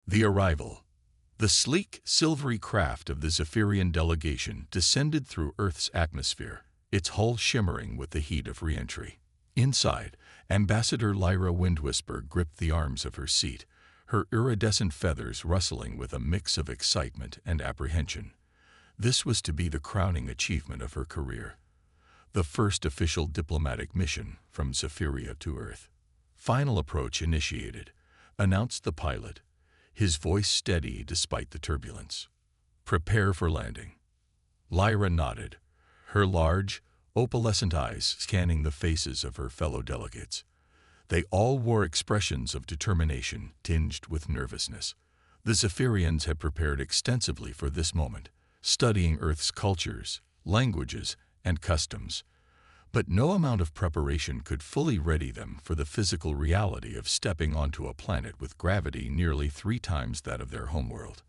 The arrival. The sleek, silvery craft of the Zephyrian delegation descended through Earth's atmosphere, its hull shimmering with the heat of re-entry. Inside, Ambassador Lyra Windwhisper gripped the arms of her seat, her iridescent feathers rustling with a mix of excitement and apprehension. This was to be the crowning achievement of her career. The first official diplomatic mission from Zephyria to Earth. "Final approach initiated," announced the pilot, his voice steady despite the turbulence. "Prepare for landing." Lyra nodded, her large, opalescent eyes scanning the faces of her fellow delegates. They all wore expressions of determination tinged with nervousness. The Zephyrians had prepared extensively for this moment, studying Earth's cultures, languages, and customs. But no amount of preparation could fully ready them for the physical reality of stepping onto a planet with gravity nearly 3 times that of their homeworld.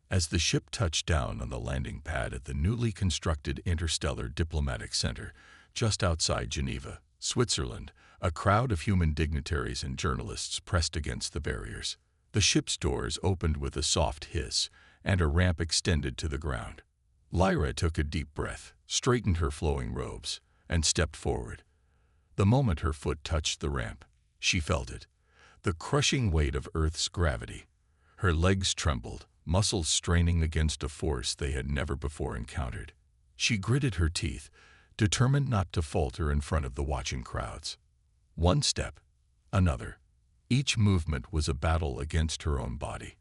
As the ship touched down on the landing pad at the newly constructed Interstellar Diplomatic Center, just outside Geneva, Switzerland, a crowd of human dignitaries and journalists pressed against the barriers. The ship's doors opened with a soft hiss, and a ramp extended to the ground. Lyra took a deep breath, straightened her flowing robes, and stepped forward. The moment her foot touched the ramp, she felt it, the crushing weight of Earth's gravity. Her legs trembled, muscles straining against a force they had never before encountered. She gritted her teeth, determined not to falter in front of the watching crowds. One step, another. Each movement was a battle against her own body.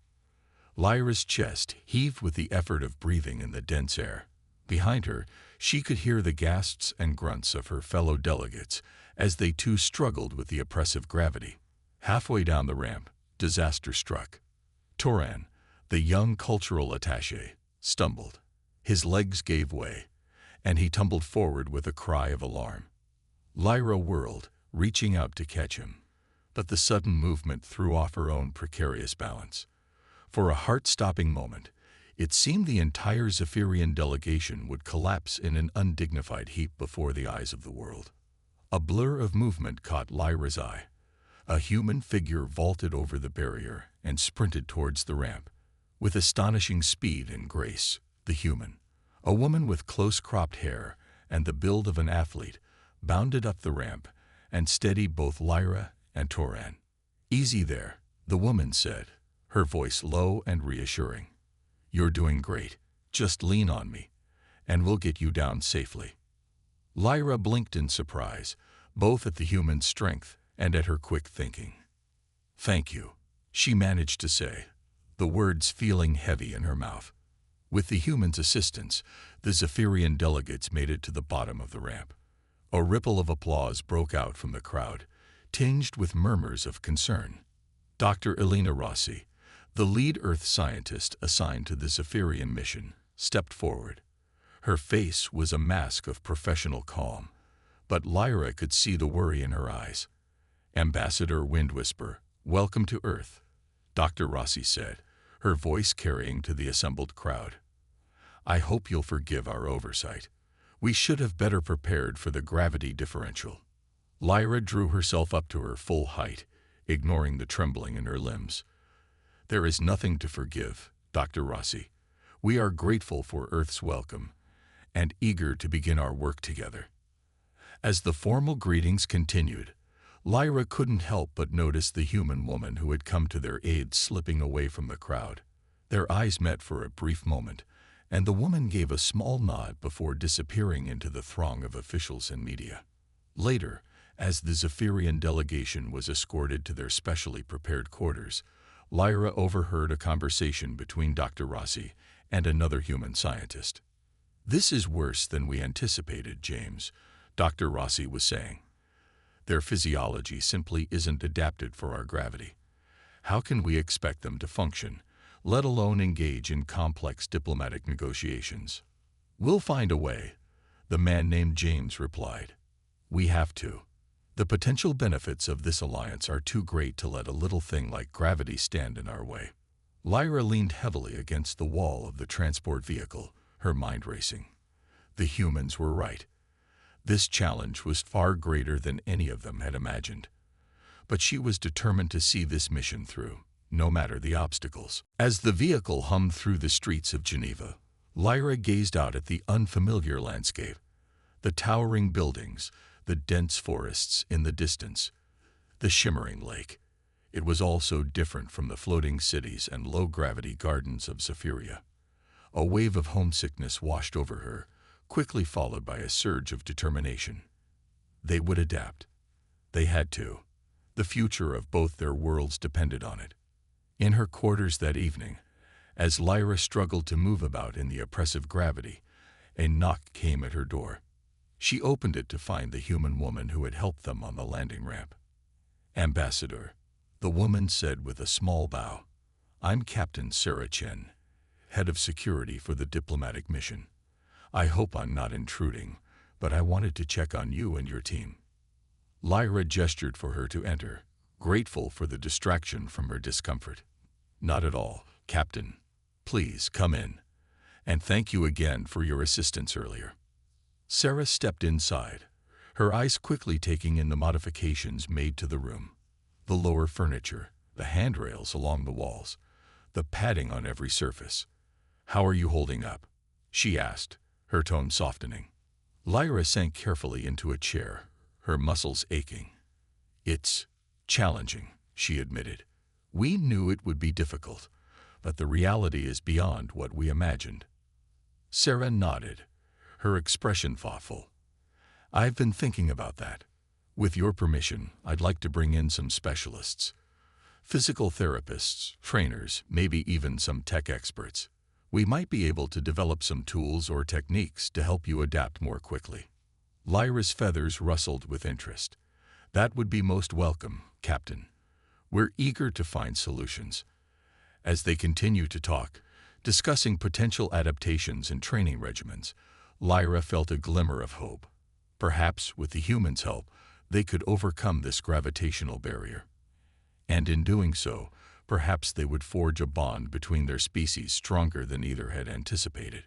Lyra's chest heaved with the effort of breathing in the dense air. Behind her, she could hear the gasps and grunts of her fellow delegates as they too struggled with the oppressive gravity. Halfway down the ramp, disaster struck. Toran, the young cultural attaché, stumbled. His legs gave way, and he tumbled forward with a cry of alarm. Lyra whirled, reaching out to catch him. But the sudden movement threw off her own precarious balance. For a heart-stopping moment, it seemed the entire Zephyrian delegation would collapse in an undignified heap before the eyes of the world. A blur of movement caught Lyra's eye. A human figure vaulted over the barrier and sprinted towards the ramp. With astonishing speed and grace, the human, a woman with close-cropped hair and the build of an athlete, bounded up the ramp and steadied both Lyra and Toran. "Easy there," the woman said, her voice low and reassuring. "You're doing great. Just lean on me, and we'll get you down safely." Lyra blinked in surprise, both at the human's strength and at her quick thinking. "Thank you," she managed to say, the words feeling heavy in her mouth. With the human's assistance, the Zephyrian delegates made it to the bottom of the ramp. A ripple of applause broke out from the crowd, tinged with murmurs of concern. Dr. Elena Rossi, the lead Earth scientist assigned to the Zephyrian mission, stepped forward. Her face was a mask of professional calm, but Lyra could see the worry in her eyes. "Ambassador Windwhisper, welcome to Earth," Dr. Rossi said, her voice carrying to the assembled crowd. "I hope you'll forgive our oversight. We should have better prepared for the gravity differential." Lyra drew herself up to her full height, ignoring the trembling in her limbs. "There is nothing to forgive, Dr. Rossi. We are grateful for Earth's welcome and eager to begin our work together." As the formal greetings continued, Lyra couldn't help but notice the human woman who had come to their aid slipping away from the crowd. Their eyes met for a brief moment, and the woman gave a small nod before disappearing into the throng of officials and media. Later, as the Zephyrian delegation was escorted to their specially prepared quarters, Lyra overheard a conversation between Dr. Rossi and another human scientist. "This is worse than we anticipated, James," Dr. Rossi was saying. "Their physiology simply isn't adapted for our gravity. How can we expect them to function, let alone engage in complex diplomatic negotiations?" "We'll find a way," the man named James replied. "We have to. The potential benefits of this alliance are too great to let a little thing like gravity stand in our way." Lyra leaned heavily against the wall of the transport vehicle, her mind racing. The humans were right. This challenge was far greater than any of them had imagined. But she was determined to see this mission through, no matter the obstacles. As the vehicle hummed through the streets of Geneva, Lyra gazed out at the unfamiliar landscape, the towering buildings, the dense forests in the distance, the shimmering lake. It was all so different from the floating cities and low-gravity gardens of Zephyria. A wave of homesickness washed over her, quickly followed by a surge of determination. They would adapt. They had to. The future of both their worlds depended on it. In her quarters that evening, as Lyra struggled to move about in the oppressive gravity, a knock came at her door. She opened it to find the human woman who had helped them on the landing ramp. "Ambassador," the woman said with a small bow. "I'm Captain Sarah Chen, head of security for the diplomatic mission. I hope I'm not intruding, but I wanted to check on you and your team." Lyra gestured for her to enter, grateful for the distraction from her discomfort. "Not at all, Captain. Please come in. And thank you again for your assistance earlier." Sarah stepped inside, her eyes quickly taking in the modifications made to the room. The lower furniture, the handrails along the walls, the padding on every surface. "How are you holding up?" she asked, her tone softening. Lyra sank carefully into a chair, her muscles aching. "It's challenging," she admitted. "We knew it would be difficult, but the reality is beyond what we imagined." Sarah nodded, her expression thoughtful. "I've been thinking about that. With your permission, I'd like to bring in some specialists. Physical therapists, trainers, maybe even some tech experts. We might be able to develop some tools or techniques to help you adapt more quickly." Lyra's feathers rustled with interest. "That would be most welcome, Captain. We're eager to find solutions." As they continued to talk, discussing potential adaptations and training regimens, Lyra felt a glimmer of hope. Perhaps, with the humans' help, they could overcome this gravitational barrier. And in doing so, perhaps they would forge a bond between their species stronger than either had anticipated.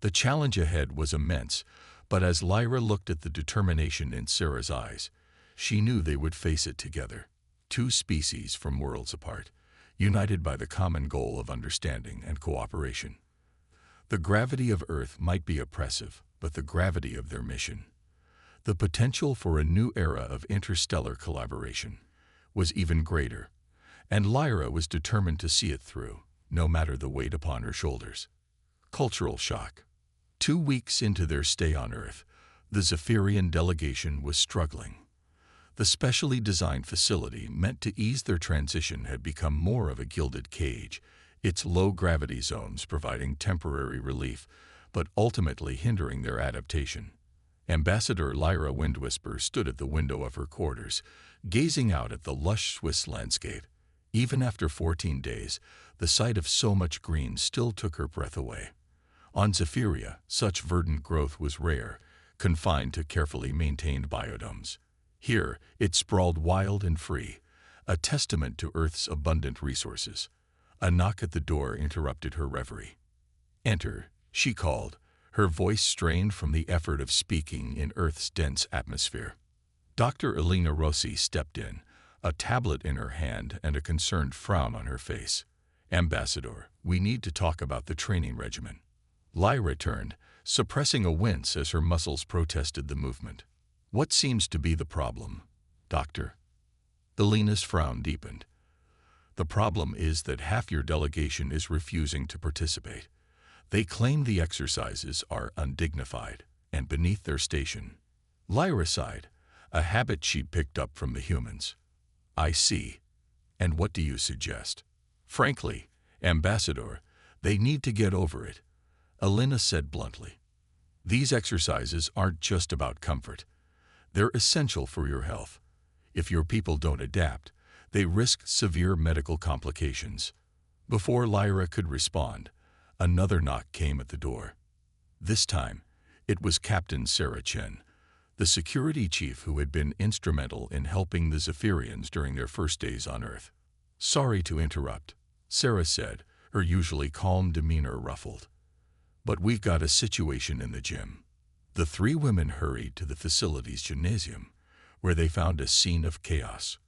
The challenge ahead was immense, but as Lyra looked at the determination in Sarah's eyes, she knew they would face it together. Two species from worlds apart, united by the common goal of understanding and cooperation. The gravity of Earth might be oppressive, but the gravity of their mission, the potential for a new era of interstellar collaboration, was even greater, and Lyra was determined to see it through, no matter the weight upon her shoulders. Cultural shock. 2 weeks into their stay on Earth, the Zephyrian delegation was struggling. The specially designed facility meant to ease their transition had become more of a gilded cage, its low-gravity zones providing temporary relief, but ultimately hindering their adaptation. Ambassador Lyra Windwhisper stood at the window of her quarters, gazing out at the lush Swiss landscape. Even after 14 days, the sight of so much green still took her breath away. On Zephyria, such verdant growth was rare, confined to carefully maintained biodomes. Here, it sprawled wild and free, a testament to Earth's abundant resources. A knock at the door interrupted her reverie. "Enter," she called, her voice strained from the effort of speaking in Earth's dense atmosphere. Dr. Elena Rossi stepped in, a tablet in her hand and a concerned frown on her face. "Ambassador, we need to talk about the training regimen." Lyra turned, suppressing a wince as her muscles protested the movement. "What seems to be the problem, Doctor?" Elena's frown deepened. "The problem is that half your delegation is refusing to participate. They claim the exercises are undignified and beneath their station." Lyra sighed, a habit she'd picked up from the humans. "I see. And what do you suggest?" "Frankly, Ambassador, they need to get over it," Elena said bluntly. "These exercises aren't just about comfort. They're essential for your health. If your people don't adapt, they risk severe medical complications." Before Lyra could respond, another knock came at the door. This time, it was Captain Sarah Chen, the security chief who had been instrumental in helping the Zephyrians during their first days on Earth. "Sorry to interrupt," Sarah said, her usually calm demeanor ruffled. "But we've got a situation in the gym." The three women hurried to the facility's gymnasium, where they found a scene of chaos.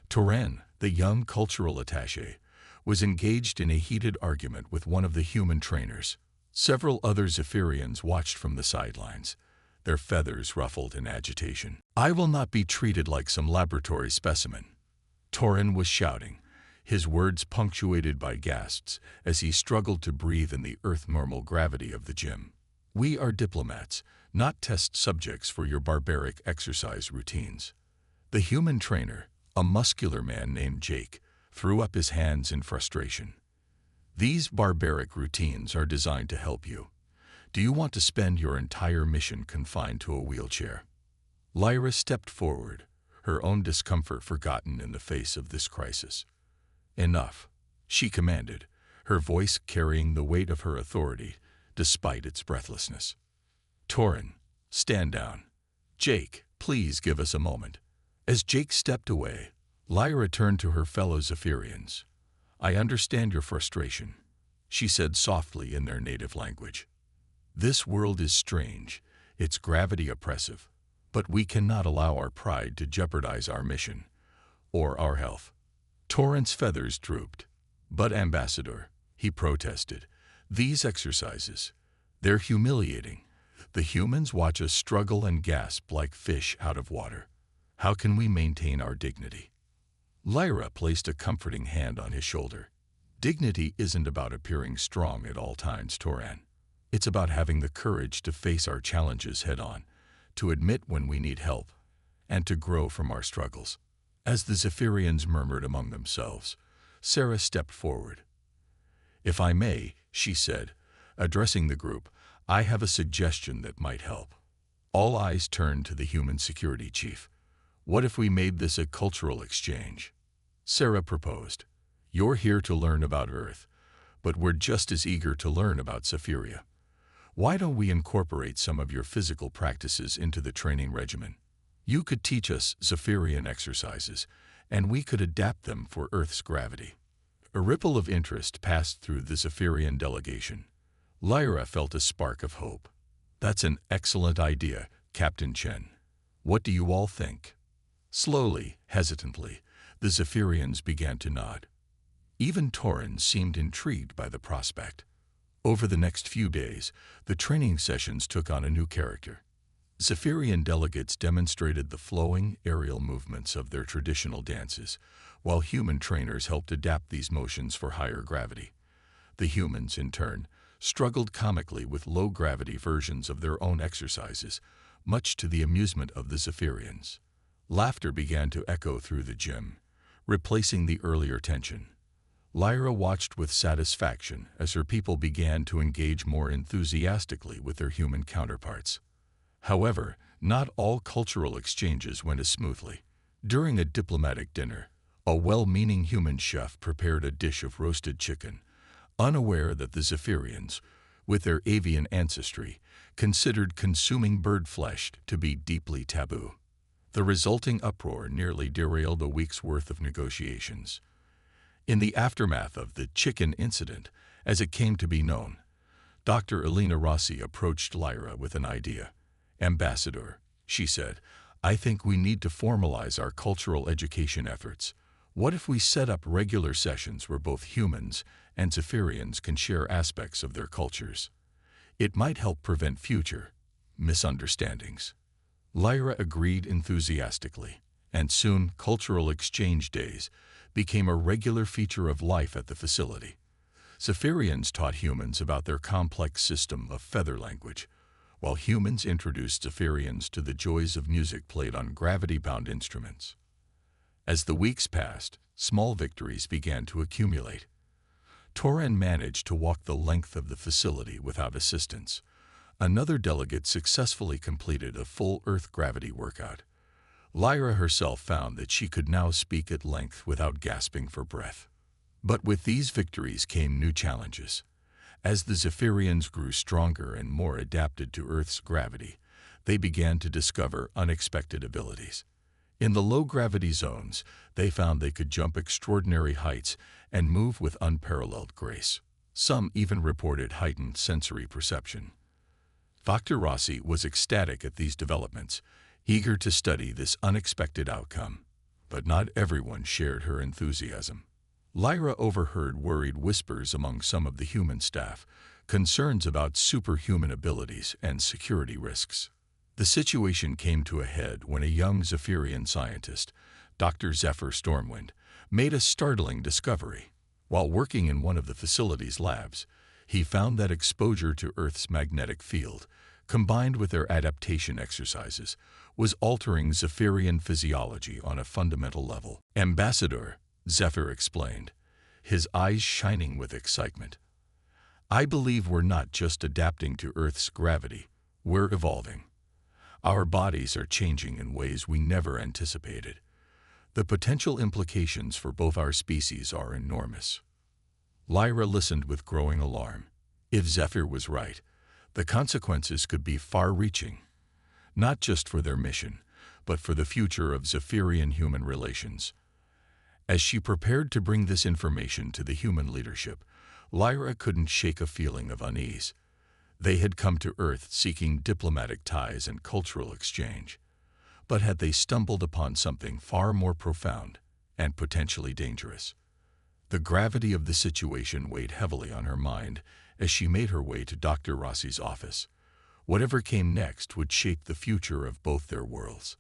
Touraine, the young cultural attaché, was engaged in a heated argument with one of the human trainers. Several other Zephyrians watched from the sidelines, their feathers ruffled in agitation. "I will not be treated like some laboratory specimen," Torin was shouting, his words punctuated by gasps as he struggled to breathe in the Earth-normal gravity of the gym. "We are diplomats, not test subjects for your barbaric exercise routines." The human trainer, a muscular man named Jake, threw up his hands in frustration. "These barbaric routines are designed to help you. Do you want to spend your entire mission confined to a wheelchair?" Lyra stepped forward, her own discomfort forgotten in the face of this crisis. "Enough," she commanded, her voice carrying the weight of her authority despite its breathlessness. "Torin, stand down. Jake, please give us a moment." As Jake stepped away, Lyra turned to her fellow Zephyrians. "I understand your frustration," she said softly in their native language. "This world is strange, its gravity oppressive, but we cannot allow our pride to jeopardize our mission or our health." Torrent's feathers drooped. "But Ambassador," he protested, "these exercises, they're humiliating. The humans watch us struggle and gasp like fish out of water. How can we maintain our dignity?" Lyra placed a comforting hand on his shoulder. "Dignity isn't about appearing strong at all times, Toran. It's about having the courage to face our challenges head-on, to admit when we need help, and to grow from our struggles." As the Zephyrians murmured among themselves, Sarah stepped forward. "If I may," she said, addressing the group, "I have a suggestion that might help." All eyes turned to the human security chief. "What if we made this a cultural exchange?" Sarah proposed. "You're here to learn about Earth, but we're just as eager to learn about Zephyria. Why don't we incorporate some of your physical practices into the training regimen? You could teach us Zephyrian exercises, and we could adapt them for Earth's gravity." A ripple of interest passed through the Zephyrian delegation. Lyra felt a spark of hope. "That's an excellent idea, Captain Chen. What do you all think?" Slowly, hesitantly, the Zephyrians began to nod. Even Torin seemed intrigued by the prospect. Over the next few days, the training sessions took on a new character. Zephyrian delegates demonstrated the flowing, aerial movements of their traditional dances, while human trainers helped adapt these motions for higher gravity. The humans, in turn, struggled comically with low-gravity versions of their own exercises, much to the amusement of the Zephyrians. Laughter began to echo through the gym, replacing the earlier tension. Lyra watched with satisfaction as her people began to engage more enthusiastically with their human counterparts. However, not all cultural exchanges went as smoothly. During a diplomatic dinner, a well-meaning human chef prepared a dish of roasted chicken, unaware that the Zephyrians, with their avian ancestry, considered consuming bird flesh to be deeply taboo. The resulting uproar nearly derailed a week's worth of negotiations. In the aftermath of the chicken incident, as it came to be known, Dr. Elena Rossi approached Lyra with an idea. "Ambassador," she said, "I think we need to formalize our cultural education efforts. What if we set up regular sessions where both humans and Zephyrians can share aspects of their cultures? It might help prevent future misunderstandings." Lyra agreed enthusiastically, and soon cultural exchange days became a regular feature of life at the facility. Zephyrians taught humans about their complex system of feather language, while humans introduced Zephyrians to the joys of music played on gravity-bound instruments. As the weeks passed, small victories began to accumulate. Toran managed to walk the length of the facility without assistance. Another delegate successfully completed a full Earth gravity workout. Lyra herself found that she could now speak at length without gasping for breath. But with these victories came new challenges. As the Zephyrians grew stronger and more adapted to Earth's gravity, they began to discover unexpected abilities. In the low-gravity zones, they found they could jump extraordinary heights and move with unparalleled grace. Some even reported heightened sensory perception. Dr. Rossi was ecstatic at these developments, eager to study this unexpected outcome. but not everyone shared her enthusiasm. Lyra overheard worried whispers among some of the human staff, concerns about superhuman abilities and security risks. The situation came to a head when a young Zephyrian scientist, Dr. Zephyr Stormwind, made a startling discovery. While working in one of the facility's labs, he found that exposure to Earth's magnetic field, combined with their adaptation exercises, was altering Zephyrian physiology on a fundamental level. "Ambassador," Zephyr explained, his eyes shining with excitement, "I believe we're not just adapting to Earth's gravity, we're evolving. Our bodies are changing in ways we never anticipated. The potential implications for both our species are enormous." Lyra listened with growing alarm. If Zephyr was right, the consequences could be far-reaching, not just for their mission, but for the future of Zephyrian-human relations. As she prepared to bring this information to the human leadership, Lyra couldn't shake a feeling of unease. They had come to Earth seeking diplomatic ties and cultural exchange. But had they stumbled upon something far more profound and potentially dangerous? The gravity of the situation weighed heavily on her mind as she made her way to Dr. Rossi's office. Whatever came next would shape the future of both their worlds,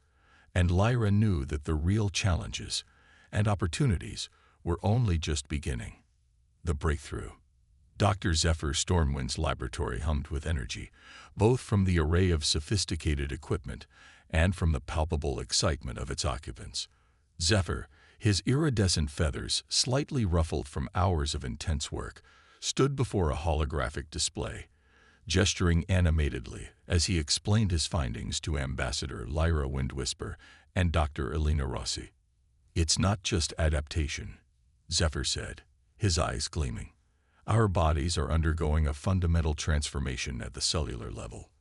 and Lyra knew that the real challenges and opportunities were only just beginning. The breakthrough. Dr. Zephyr Stormwind's laboratory hummed with energy, both from the array of sophisticated equipment and from the palpable excitement of its occupants. Zephyr, his iridescent feathers slightly ruffled from hours of intense work, stood before a holographic display, gesturing animatedly as he explained his findings to Ambassador Lyra Windwhisper and Dr. Elena Rossi. "It's not just adaptation," Zephyr said, his eyes gleaming. "Our bodies are undergoing a fundamental transformation at the cellular level.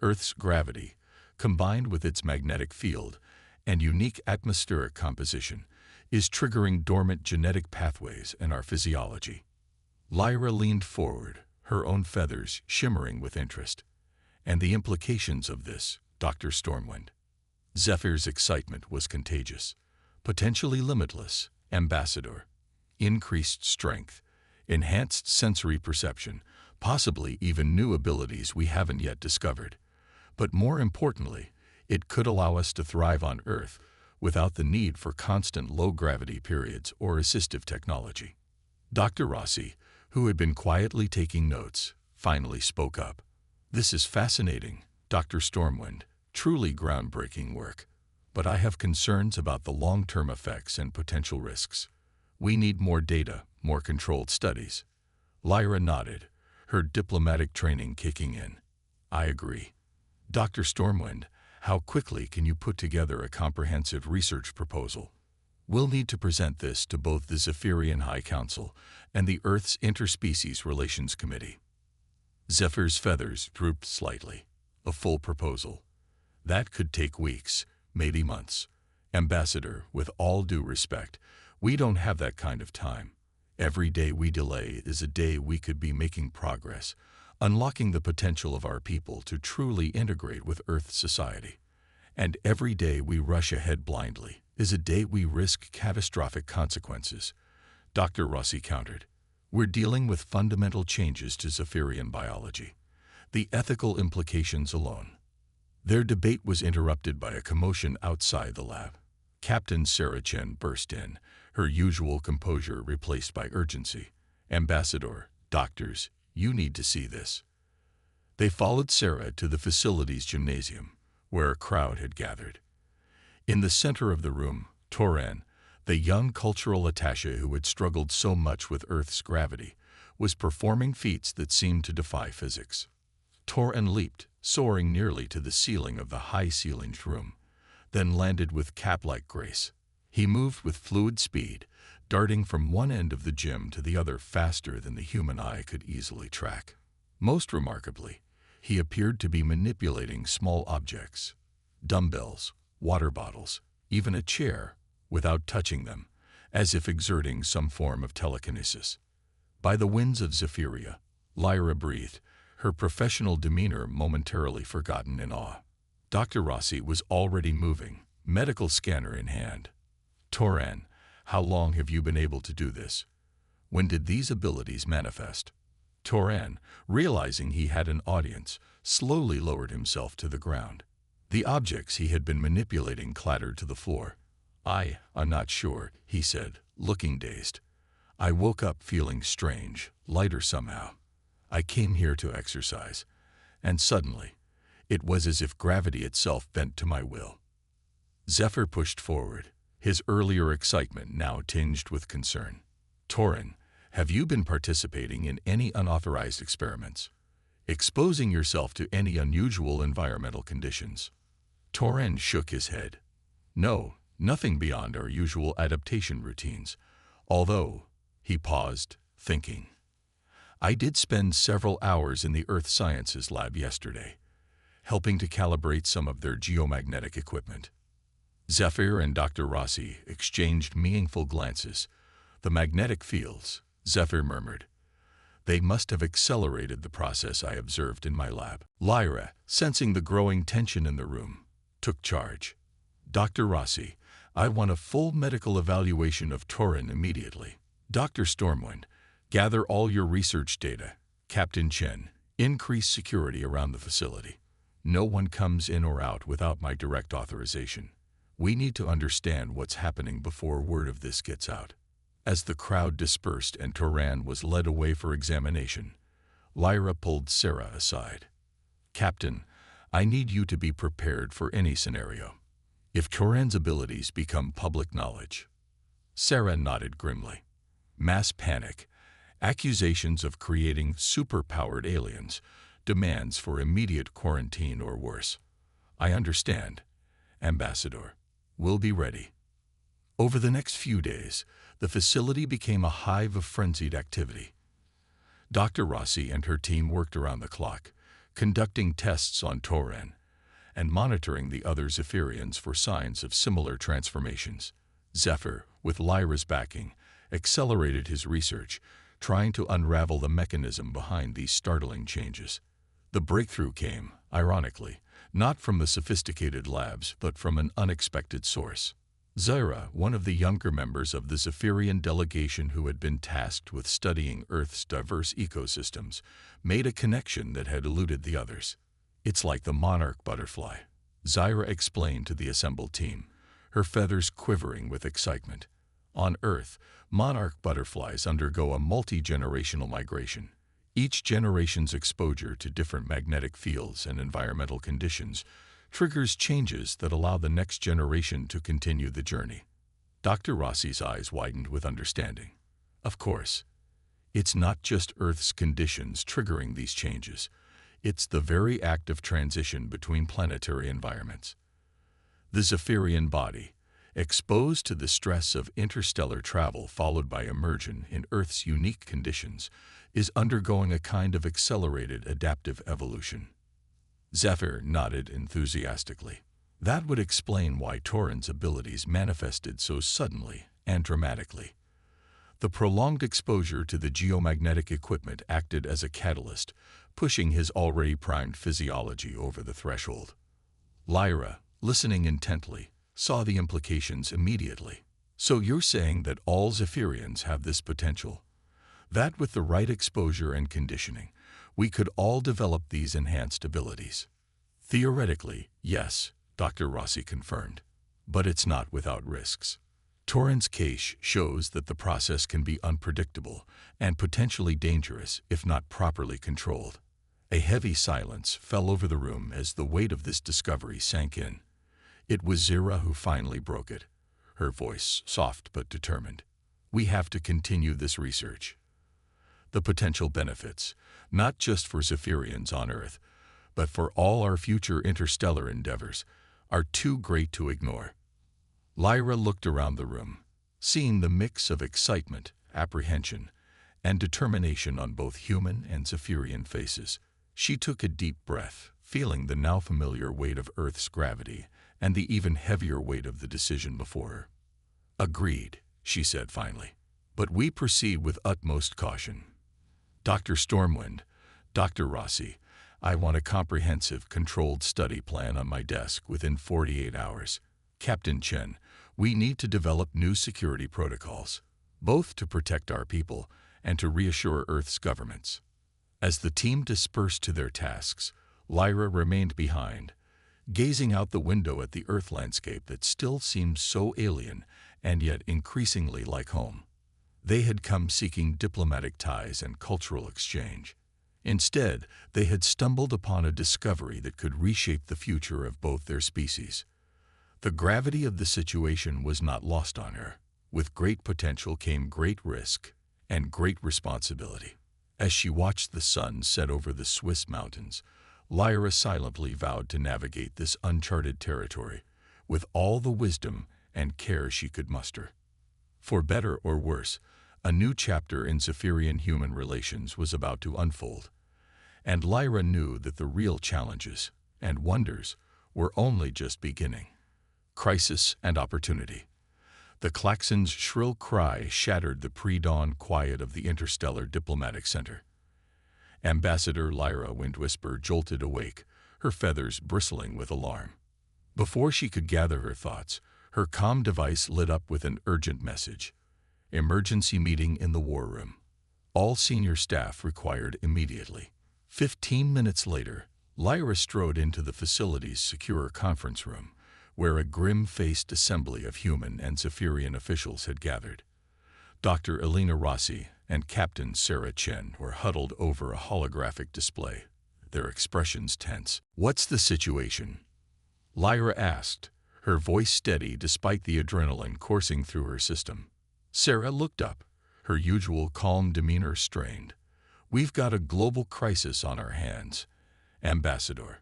Earth's gravity, combined with its magnetic field and unique atmospheric composition, is triggering dormant genetic pathways in our physiology." Lyra leaned forward, her own feathers shimmering with interest. "And the implications of this, Dr. Stormwind?" Zephyr's excitement was contagious. "Potentially limitless, Ambassador. Increased strength, enhanced sensory perception, possibly even new abilities we haven't yet discovered. But more importantly, it could allow us to thrive on Earth without the need for constant low-gravity periods or assistive technology." Dr. Rossi, who had been quietly taking notes, finally spoke up. "This is fascinating, Dr. Stormwind, truly groundbreaking work. But I have concerns about the long-term effects and potential risks. We need more data, more controlled studies." Lyra nodded, her diplomatic training kicking in. "I agree. Dr. Stormwind, how quickly can you put together a comprehensive research proposal? We'll need to present this to both the Zephyrian High Council and the Earth's Interspecies Relations Committee." Zephyr's feathers drooped slightly. "A full proposal? That could take weeks, maybe months. Ambassador, with all due respect, we don't have that kind of time. Every day we delay is a day we could be making progress, unlocking the potential of our people to truly integrate with Earth society. And every day we rush ahead blindly is a day we risk catastrophic consequences," Dr. Rossi countered. "We're dealing with fundamental changes to Zephyrian biology. The ethical implications alone." Their debate was interrupted by a commotion outside the lab. Captain Sarah Chen burst in, her usual composure replaced by urgency. "Ambassador, doctors, you need to see this." They followed Sarah to the facility's gymnasium, where a crowd had gathered. In the center of the room, Toran, the young cultural attaché who had struggled so much with Earth's gravity, was performing feats that seemed to defy physics. Toran leaped, soaring nearly to the ceiling of the high-ceilinged room, then landed with cat-like grace. He moved with fluid speed, darting from one end of the gym to the other faster than the human eye could easily track. Most remarkably, he appeared to be manipulating small objects, dumbbells, water bottles, even a chair, without touching them, as if exerting some form of telekinesis. "By the winds of Zephyria," Lyra breathed, her professional demeanor momentarily forgotten in awe. Dr. Rossi was already moving, medical scanner in hand. Toran, how long have you been able to do this? When did these abilities manifest? Toran, realizing he had an audience, slowly lowered himself to the ground. The objects he had been manipulating clattered to the floor. I'm not sure, he said, looking dazed. I woke up feeling strange, lighter somehow. I came here to exercise, and suddenly, it was as if gravity itself bent to my will. Zephyr pushed forward, his earlier excitement now tinged with concern. Toran, have you been participating in any unauthorized experiments? Exposing yourself to any unusual environmental conditions? Toran shook his head. No, nothing beyond our usual adaptation routines. Although, he paused, thinking. I did spend several hours in the Earth Sciences lab yesterday, helping to calibrate some of their geomagnetic equipment. Zephyr and Dr. Rossi exchanged meaningful glances. The magnetic fields, Zephyr murmured. They must have accelerated the process I observed in my lab. Lyra, sensing the growing tension in the room, took charge. Dr. Rossi, I want a full medical evaluation of Toran immediately. Dr. Stormwind, gather all your research data. Captain Chen, increase security around the facility. No one comes in or out without my direct authorization. We need to understand what's happening before word of this gets out. As the crowd dispersed and Toran was led away for examination, Lyra pulled Sarah aside. Captain, I need you to be prepared for any scenario. If Toran's abilities become public knowledge. Sarah nodded grimly. Mass panic, accusations of creating superpowered aliens, demands for immediate quarantine or worse. I understand, Ambassador. We'll be ready. Over the next few days, the facility became a hive of frenzied activity. Dr. Rossi and her team worked around the clock, conducting tests on Toran and monitoring the other Zephyrians for signs of similar transformations. Zephyr, with Lyra's backing, accelerated his research, trying to unravel the mechanism behind these startling changes. The breakthrough came, ironically, not from the sophisticated labs, but from an unexpected source. Zyra, one of the younger members of the Zephyrian delegation who had been tasked with studying Earth's diverse ecosystems, made a connection that had eluded the others. It's like the monarch butterfly, Zyra explained to the assembled team, her feathers quivering with excitement. On Earth, monarch butterflies undergo a multi-generational migration. Each generation's exposure to different magnetic fields and environmental conditions triggers changes that allow the next generation to continue the journey. Dr. Rossi's eyes widened with understanding. Of course, it's not just Earth's conditions triggering these changes. It's the very act of transition between planetary environments. The Zephyrian body, exposed to the stress of interstellar travel followed by immersion in Earth's unique conditions, is undergoing a kind of accelerated adaptive evolution. Zephyr nodded enthusiastically. That would explain why Toran's abilities manifested so suddenly and dramatically. The prolonged exposure to the geomagnetic equipment acted as a catalyst, pushing his already primed physiology over the threshold. Lyra, listening intently, saw the implications immediately. So you're saying that all Zephyrians have this potential? That with the right exposure and conditioning, we could all develop these enhanced abilities? Theoretically, yes, Dr. Rossi confirmed. But it's not without risks. Toran's case shows that the process can be unpredictable and potentially dangerous if not properly controlled. A heavy silence fell over the room as the weight of this discovery sank in. It was Zyra who finally broke it, her voice soft but determined. We have to continue this research. The potential benefits, not just for Zephyrians on Earth, but for all our future interstellar endeavors, are too great to ignore. Lyra looked around the room, seeing the mix of excitement, apprehension, and determination on both human and Zephyrian faces. She took a deep breath, feeling the now familiar weight of Earth's gravity and the even heavier weight of the decision before her. Agreed, she said finally, but we proceed with utmost caution. Dr. Stormwind, Dr. Rossi, I want a comprehensive, controlled study plan on my desk within 48 hours. Captain Chen, We need to develop new security protocols, both to protect our people and to reassure Earth's governments. As the team dispersed to their tasks, Lyra remained behind, gazing out the window at the Earth landscape that still seemed so alien and yet increasingly like home. They had come seeking diplomatic ties and cultural exchange. Instead, they had stumbled upon a discovery that could reshape the future of both their species. The gravity of the situation was not lost on her. With great potential came great risk and great responsibility. As she watched the sun set over the Swiss mountains, Lyra silently vowed to navigate this uncharted territory with all the wisdom and care she could muster. For better or worse, a new chapter in Zephyrian human relations was about to unfold, and Lyra knew that the real challenges and wonders were only just beginning. Crisis and opportunity. The klaxon's shrill cry shattered the pre-dawn quiet of the interstellar diplomatic center. Ambassador Lyra Windwhisper jolted awake, her feathers bristling with alarm. Before she could gather her thoughts, her comm device lit up with an urgent message. Emergency meeting in the war room. All senior staff required immediately. 15 minutes later, Lyra strode into the facility's secure conference room, where a grim-faced assembly of human and Zephyrian officials had gathered. Dr. Elena Rossi and Captain Sarah Chen were huddled over a holographic display, their expressions tense. "What's the situation?" Lyra asked, her voice steady despite the adrenaline coursing through her system. Sarah looked up, her usual calm demeanor strained. "We've got a global crisis on our hands, Ambassador.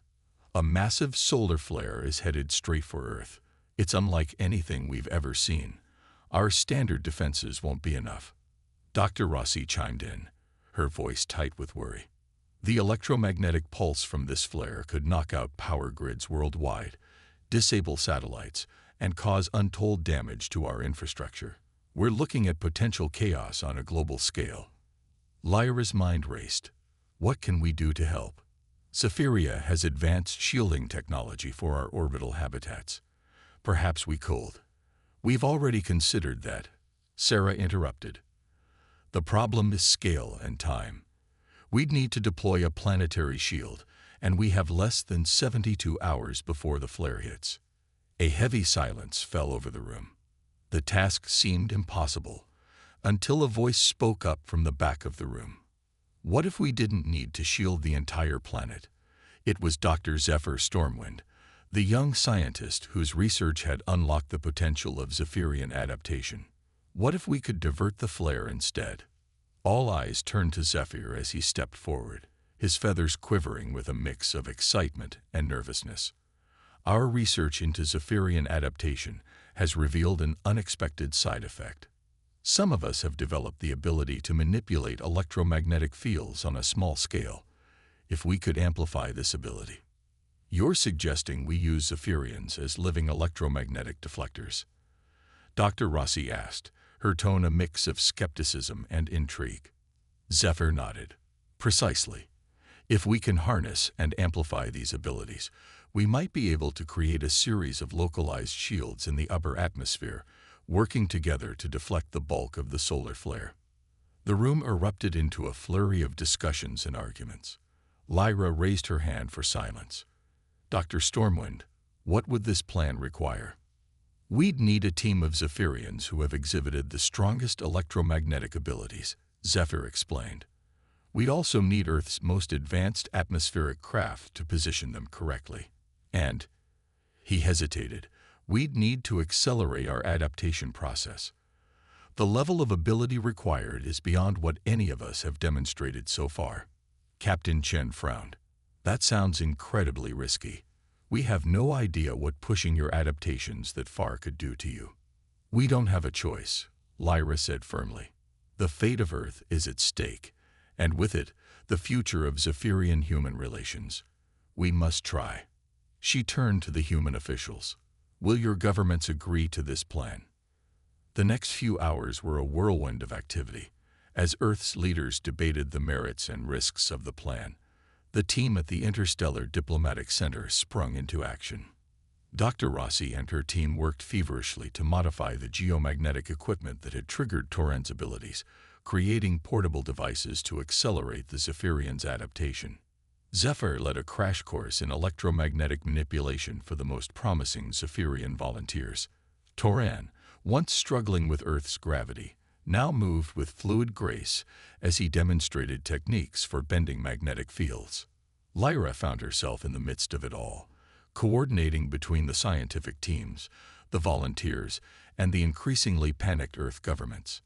A massive solar flare is headed straight for Earth. It's unlike anything we've ever seen. Our standard defenses won't be enough." Dr. Rossi chimed in, her voice tight with worry. The electromagnetic pulse from this flare could knock out power grids worldwide, disable satellites, and cause untold damage to our infrastructure. We're looking at potential chaos on a global scale. Lyra's mind raced. What can we do to help? Zephyria has advanced shielding technology for our orbital habitats. Perhaps we could. We've already considered that, Sarah interrupted. The problem is scale and time. We'd need to deploy a planetary shield, and we have less than 72 hours before the flare hits. A heavy silence fell over the room. The task seemed impossible, until a voice spoke up from the back of the room. What if we didn't need to shield the entire planet? It was Dr. Zephyr Stormwind, the young scientist whose research had unlocked the potential of Zephyrian adaptation. What if we could divert the flare instead? All eyes turned to Zephyr as he stepped forward, his feathers quivering with a mix of excitement and nervousness. Our research into Zephyrian adaptation has revealed an unexpected side effect. Some of us have developed the ability to manipulate electromagnetic fields on a small scale. If we could amplify this ability. You're suggesting we use Zephyrians as living electromagnetic deflectors? Dr. Rossi asked, her tone a mix of skepticism and intrigue. Zephyr nodded. Precisely. If we can harness and amplify these abilities, we might be able to create a series of localized shields in the upper atmosphere, working together to deflect the bulk of the solar flare. The room erupted into a flurry of discussions and arguments. Lyra raised her hand for silence. Dr. Stormwind, what would this plan require? We'd need a team of Zephyrians who have exhibited the strongest electromagnetic abilities, Zephyr explained. We'd also need Earth's most advanced atmospheric craft to position them correctly. And, he hesitated, we'd need to accelerate our adaptation process. The level of ability required is beyond what any of us have demonstrated so far. Captain Chen frowned. That sounds incredibly risky. We have no idea what pushing your adaptations that far could do to you. We don't have a choice, Lyra said firmly. The fate of Earth is at stake, and with it, the future of Zephyrian human relations. We must try. She turned to the human officials. Will your governments agree to this plan? The next few hours were a whirlwind of activity. As Earth's leaders debated the merits and risks of the plan, the team at the Interstellar Diplomatic Center sprung into action. Dr. Rossi and her team worked feverishly to modify the geomagnetic equipment that had triggered Toren's abilities, creating portable devices to accelerate the Zephyrian's adaptation. Zephyr led a crash course in electromagnetic manipulation for the most promising Zephyrian volunteers. Toren, once struggling with Earth's gravity, now moved with fluid grace as he demonstrated techniques for bending magnetic fields. Lyra found herself in the midst of it all, coordinating between the scientific teams, the volunteers, and the increasingly panicked Earth governments.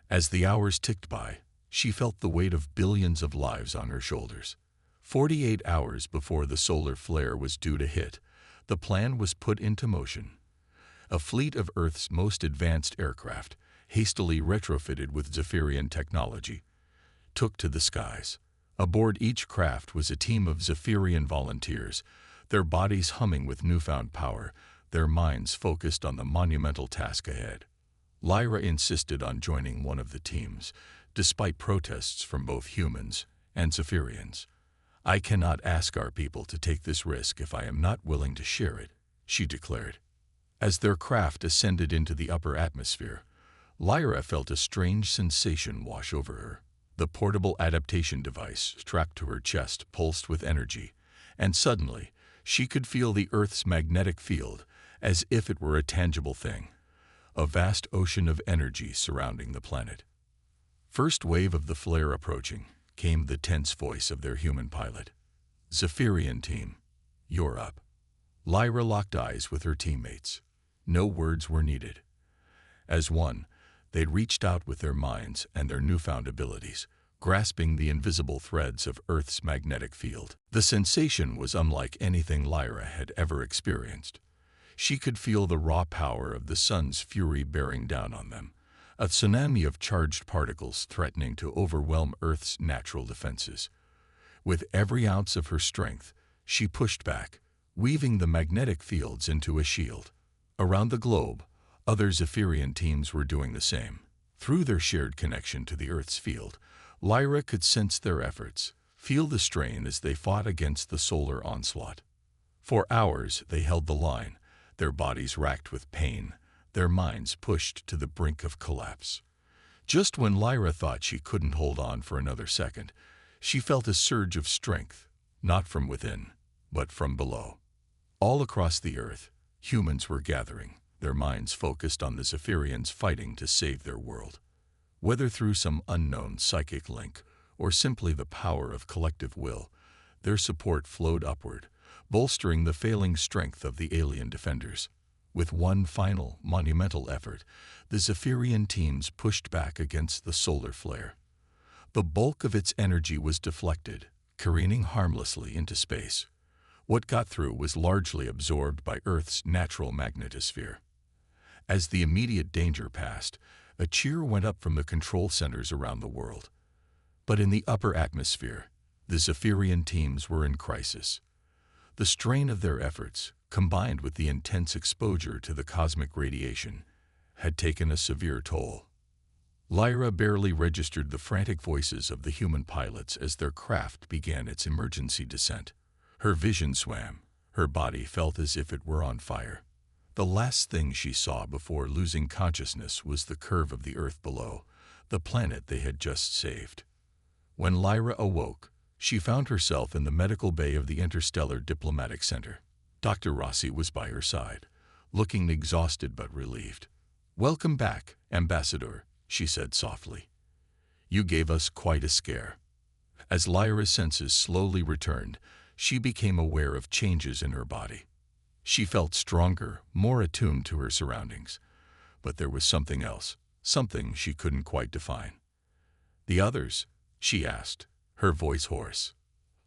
As the hours ticked by, she felt the weight of billions of lives on her shoulders. 48 hours before the solar flare was due to hit, the plan was put into motion. A fleet of Earth's most advanced aircraft, hastily retrofitted with Zephyrian technology, took to the skies. Aboard each craft was a team of Zephyrian volunteers, their bodies humming with newfound power, their minds focused on the monumental task ahead. Lyra insisted on joining one of the teams, despite protests from both humans and Zephyrians. "I cannot ask our people to take this risk if I am not willing to share it," she declared. As their craft ascended into the upper atmosphere, Lyra felt a strange sensation wash over her. The portable adaptation device strapped to her chest pulsed with energy, and suddenly she could feel the Earth's magnetic field as if it were a tangible thing, a vast ocean of energy surrounding the planet. First wave of the flare approaching, came the tense voice of their human pilot. "Zephyrian team, you're up." Lyra locked eyes with her teammates. No words were needed. As one, they'd reached out with their minds and their newfound abilities, grasping the invisible threads of Earth's magnetic field. The sensation was unlike anything Lyra had ever experienced. She could feel the raw power of the sun's fury bearing down on them, a tsunami of charged particles threatening to overwhelm Earth's natural defenses. With every ounce of her strength, she pushed back, weaving the magnetic fields into a shield. Around the globe, other Zephyrian teams were doing the same. Through their shared connection to the Earth's field, Lyra could sense their efforts, feel the strain as they fought against the solar onslaught. For hours they held the line, their bodies racked with pain, their minds pushed to the brink of collapse. Just when Lyra thought she couldn't hold on for another second, she felt a surge of strength, not from within, but from below. All across the Earth, humans were gathering, their minds focused on the Zephyrians fighting to save their world. Whether through some unknown psychic link or simply the power of collective will, their support flowed upward, bolstering the failing strength of the alien defenders. With one final, monumental effort, the Zephyrian teams pushed back against the solar flare. The bulk of its energy was deflected, careening harmlessly into space. What got through was largely absorbed by Earth's natural magnetosphere. As the immediate danger passed, a cheer went up from the control centers around the world. But in the upper atmosphere, the Zephyrian teams were in crisis. The strain of their efforts, combined with the intense exposure to the cosmic radiation, had taken a severe toll. Lyra barely registered the frantic voices of the human pilots as their craft began its emergency descent. Her vision swam, her body felt as if it were on fire. The last thing she saw before losing consciousness was the curve of the Earth below, the planet they had just saved. When Lyra awoke, she found herself in the medical bay of the Interstellar Diplomatic Center. Dr. Rossi was by her side, looking exhausted but relieved. "Welcome back, Ambassador," she said softly. "You gave us quite a scare." As Lyra's senses slowly returned, she became aware of changes in her body. She felt stronger, more attuned to her surroundings. But there was something else, something she couldn't quite define. "The others?" she asked, her voice hoarse.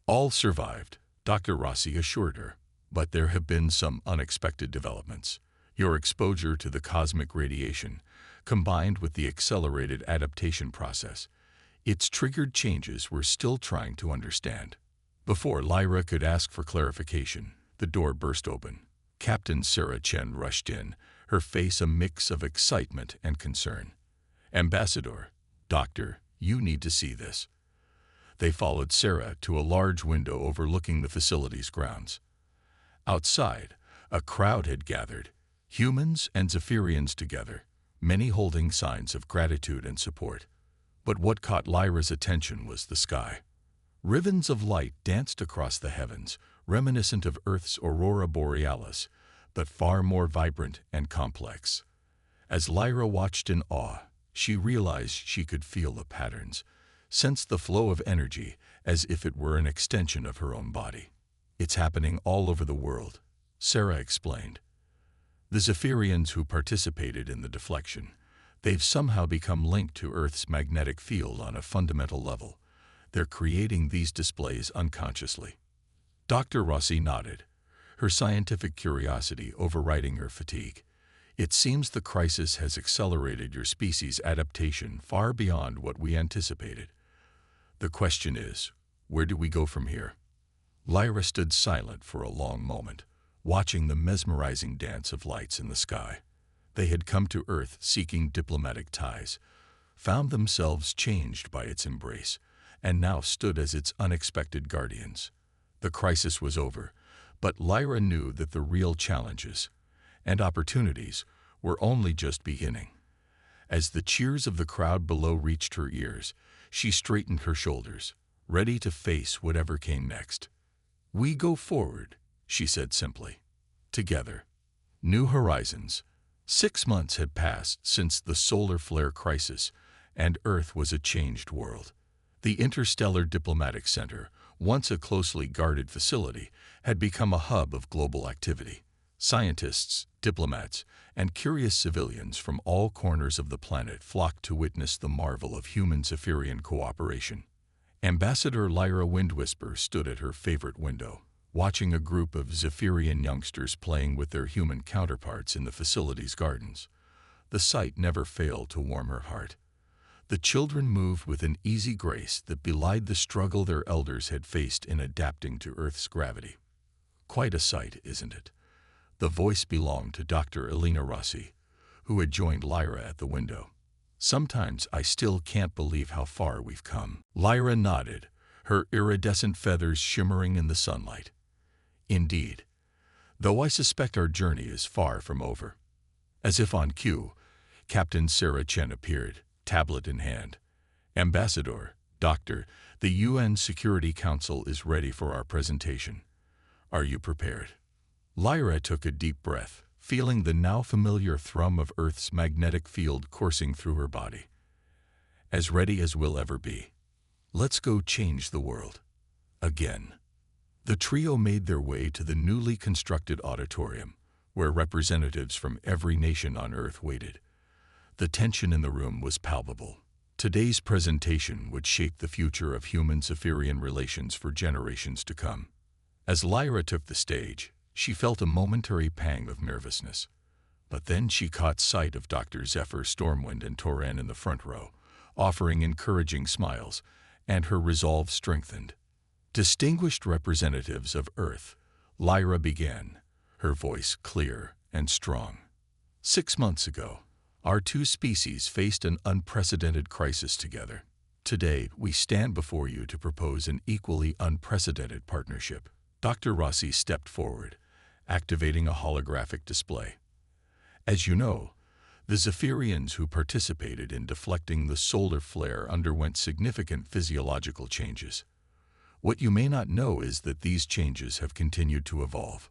"All survived," Dr. Rossi assured her. "But there have been some unexpected developments. Your exposure to the cosmic radiation, combined with the accelerated adaptation process, it's triggered changes we're still trying to understand." Before Lyra could ask for clarification, the door burst open. Captain Sarah Chen rushed in, her face a mix of excitement and concern. "Ambassador, Doctor, you need to see this." They followed Sarah to a large window overlooking the facility's grounds. Outside, A crowd had gathered, humans and Zephyrians together, many holding signs of gratitude and support. But what caught Lyra's attention was the sky. Ribbons of light danced across the heavens, reminiscent of Earth's aurora borealis, but far more vibrant and complex. As Lyra watched in awe, she realized she could feel the patterns, sense the flow of energy as if it were an extension of her own body. "It's happening all over the world," Sarah explained. "The Zephyrians who participated in the deflection, they've somehow become linked to Earth's magnetic field on a fundamental level. They're creating these displays unconsciously." Dr. Rossi nodded, her scientific curiosity overriding her fatigue. "It seems the crisis has accelerated your species' adaptation far beyond what we anticipated. The question is, where do we go from here?" Lyra stood silent for a long moment, watching the mesmerizing dance of lights in the sky. They had come to Earth seeking diplomatic ties, found themselves changed by its embrace, and now stood as its unexpected guardians. The crisis was over, but Lyra knew that the real challenges and opportunities were only just beginning. As the cheers of the crowd below reached her ears, she straightened her shoulders, ready to face whatever came next. "We go forward," she said simply. "Together. New horizons." 6 months had passed since the solar flare crisis, and Earth was a changed world. The Interstellar Diplomatic Center, once a closely guarded facility, had become a hub of global activity. Scientists, diplomats, and curious civilians from all corners of the planet flocked to witness the marvel of human-Zephyrian cooperation. Ambassador Lyra Windwhisper stood at her favorite window, watching a group of Zephyrian youngsters playing with their human counterparts in the facility's gardens. The sight never failed to warm her heart. The children moved with an easy grace that belied the struggle their elders had faced in adapting to Earth's gravity. "Quite a sight, isn't it?" The voice belonged to Dr. Elena Rossi, who had joined Lyra at the window. "Sometimes I still can't believe how far we've come." Lyra nodded, her iridescent feathers shimmering in the sunlight. "Indeed, though I suspect our journey is far from over." As if on cue, Captain Sarah Chen appeared, tablet in hand. "Ambassador, Doctor, the UN Security Council is ready for our presentation. Are you prepared?" Lyra took a deep breath, feeling the now familiar thrum of Earth's magnetic field coursing through her body. "As ready as we'll ever be. Let's go change the world. Again." The trio made their way to the newly constructed auditorium, where representatives from every nation on Earth waited. The tension in the room was palpable. Today's presentation would shape the future of human-Zephyrian relations for generations to come. As Lyra took the stage, she felt a momentary pang of nervousness. But then she caught sight of Dr. Zephyr Stormwind and Toran in the front row, offering encouraging smiles, and her resolve strengthened. "Distinguished representatives of Earth," Lyra began, her voice clear and strong. "6 months ago, our two species faced an unprecedented crisis together. Today, we stand before you to propose an equally unprecedented partnership." Dr. Rossi stepped forward, activating a holographic display. "As you know, the Zephyrians who participated in deflecting the solar flare underwent significant physiological changes. What you may not know is that these changes have continued to evolve."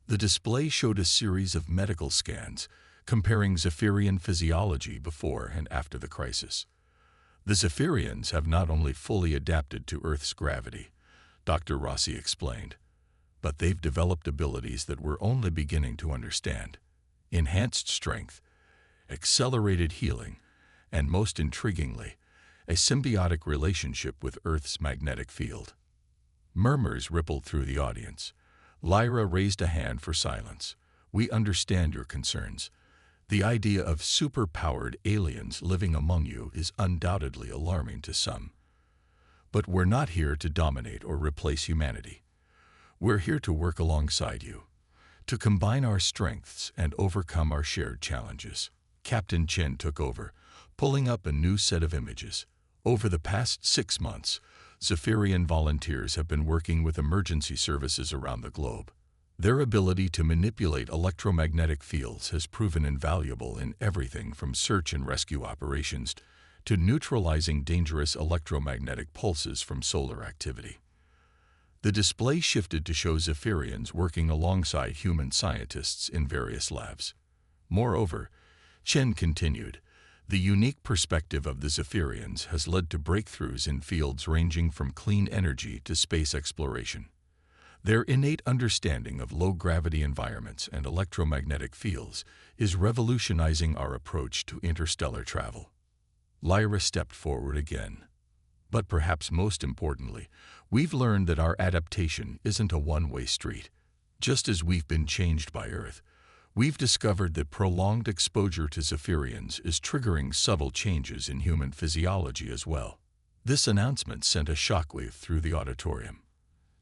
The display showed a series of medical scans comparing Zephyrian physiology before and after the crisis. "The Zephyrians have not only fully adapted to Earth's gravity," Dr. Rossi explained, "but they've developed abilities that we're only beginning to understand. Enhanced strength, accelerated healing, and most intriguingly, a symbiotic relationship with Earth's magnetic field." Murmurs rippled through the audience. Lyra raised a hand for silence. "We understand your concerns. The idea of super-powered aliens living among you is undoubtedly alarming to some. But we're not here to dominate or replace humanity. We're here to work alongside you, to combine our strengths and overcome our shared challenges." Captain Chen took over, pulling up a new set of images. "Over the past 6 months, Zephyrian volunteers have been working with emergency services around the globe. Their ability to manipulate electromagnetic fields has proven invaluable in everything from search and rescue operations to neutralizing dangerous electromagnetic pulses from solar activity. The display shifted to show Zephyrians working alongside human scientists in various labs. Moreover, Chen continued, the unique perspective of the Zephyrians has led to breakthroughs in fields ranging from clean energy to space exploration. Their innate understanding of low-gravity environments and electromagnetic fields is revolutionizing our approach to interstellar travel. Lyra stepped forward again. But perhaps most importantly, we've learned that our adaptation isn't a one-way street. Just as we've been changed by Earth, we've discovered that prolonged exposure to Zephyrians is triggering subtle changes in human physiology as well. This announcement sent a shockwave through the auditorium.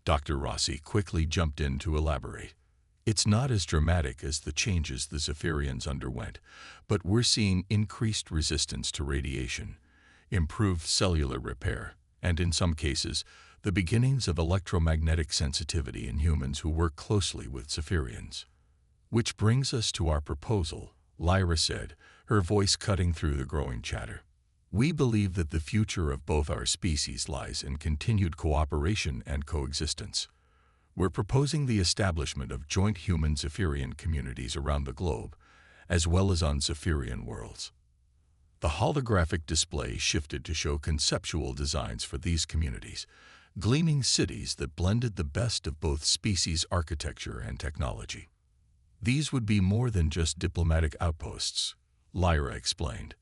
Dr. Rossi quickly jumped in to elaborate. It's not as dramatic as the changes the Zephyrians underwent, but we're seeing increased resistance to radiation, improved cellular repair, and in some cases, the beginnings of electromagnetic sensitivity in humans who work closely with Zephyrians. Which brings us to our proposal, Lyra said, her voice cutting through the growing chatter. We believe that the future of both our species lies in continued cooperation and coexistence. We're proposing the establishment of joint human Zephyrian communities around the globe, as well as on Zephyrian worlds. The holographic display shifted to show conceptual designs for these communities, gleaming cities that blended the best of both species architecture and technology. These would be more than just diplomatic outposts, Lyra explained.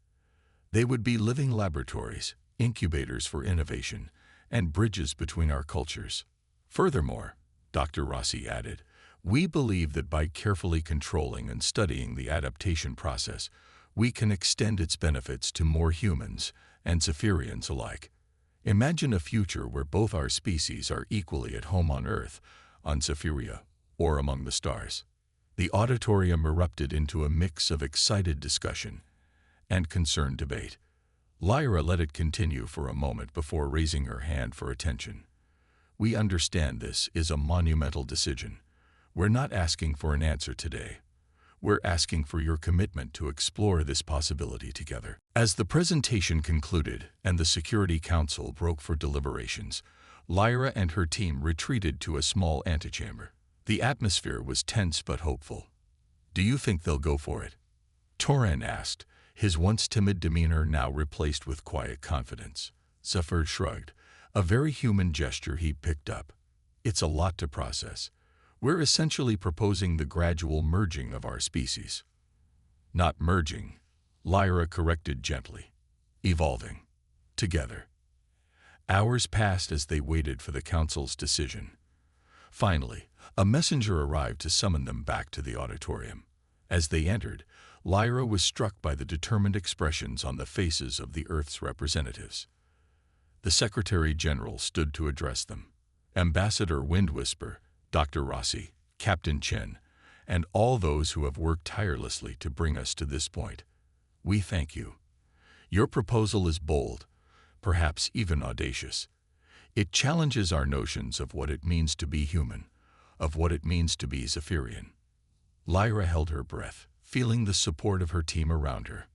They would be living laboratories, incubators for innovation, and bridges between our cultures. Furthermore, Dr. Rossi added, we believe that by carefully controlling and studying the adaptation process, we can extend its benefits to more humans and Zephyrians alike. Imagine a future where both our species are equally at home on Earth, on Zephyria, or among the stars. The auditorium erupted into a mix of excited discussion and concerned debate. Lyra let it continue for a moment before raising her hand for attention. We understand this is a monumental decision. We're not asking for an answer today. We're asking for your commitment to explore this possibility together. As the presentation concluded and the Security Council broke for deliberations, Lyra and her team retreated to a small antechamber. The atmosphere was tense but hopeful. Do you think they'll go for it? Toran asked, his once timid demeanor now replaced with quiet confidence. Zephyr shrugged, a very human gesture he picked up. It's a lot to process. We're essentially proposing the gradual merging of our species. Not merging, Lyra corrected gently. Evolving. Together. Hours passed as they waited for the council's decision. Finally, a messenger arrived to summon them back to the auditorium. As they entered, Lyra was struck by the determined expressions on the faces of the Earth's representatives. The Secretary General stood to address them. Ambassador Windwhisper, Dr. Rossi, Captain Chen, and all those who have worked tirelessly to bring us to this point. We thank you. Your proposal is bold, perhaps even audacious. It challenges our notions of what it means to be human, of what it means to be Zephyrian. Lyra held her breath, feeling the support of her team around her.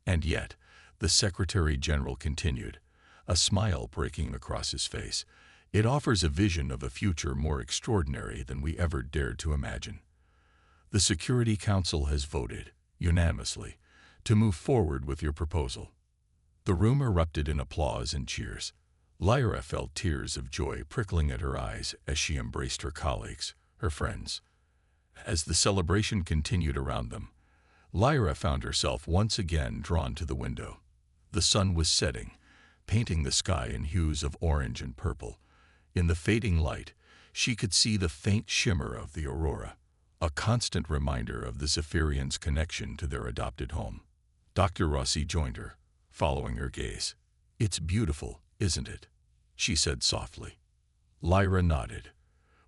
And yet, the Secretary General continued, a smile breaking across his face. It offers a vision of a future more extraordinary than we ever dared to imagine. The Security Council has voted, unanimously, to move forward with your proposal. The room erupted in applause and cheers. Lyra felt tears of joy prickling at her eyes as she embraced her colleagues, her friends. As the celebration continued around them, Lyra found herself once again drawn to the window. The sun was setting, painting the sky in hues of orange and purple. In the fading light, she could see the faint shimmer of the aurora, a constant reminder of the Zephyrians' connection to their adopted home. Dr. Rossi joined her, following her gaze. It's beautiful, isn't it? She said softly. Lyra nodded.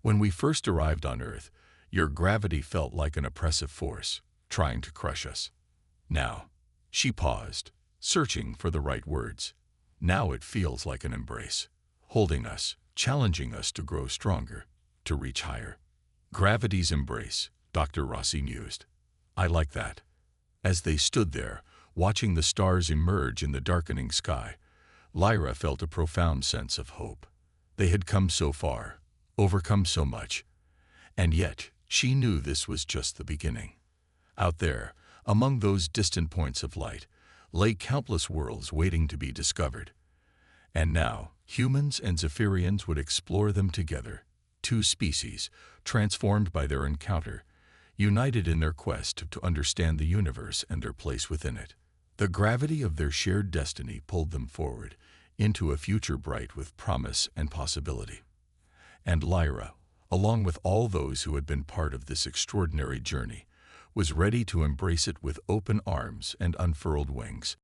When we first arrived on Earth, your gravity felt like an oppressive force, trying to crush us. Now, she paused, searching for the right words. Now it feels like an embrace, holding us, challenging us to grow stronger, to reach higher. Gravity's embrace, Dr. Rossi mused. I like that. As they stood there, watching the stars emerge in the darkening sky, Lyra felt a profound sense of hope. They had come so far, overcome so much, and yet she knew this was just the beginning. Out there, among those distant points of light, lay countless worlds waiting to be discovered. And now, humans and Zephyrians would explore them together, two species, transformed by their encounter, united in their quest to understand the universe and their place within it. The gravity of their shared destiny pulled them forward, into a future bright with promise and possibility. And Lyra, along with all those who had been part of this extraordinary journey, was ready to embrace it with open arms and unfurled wings.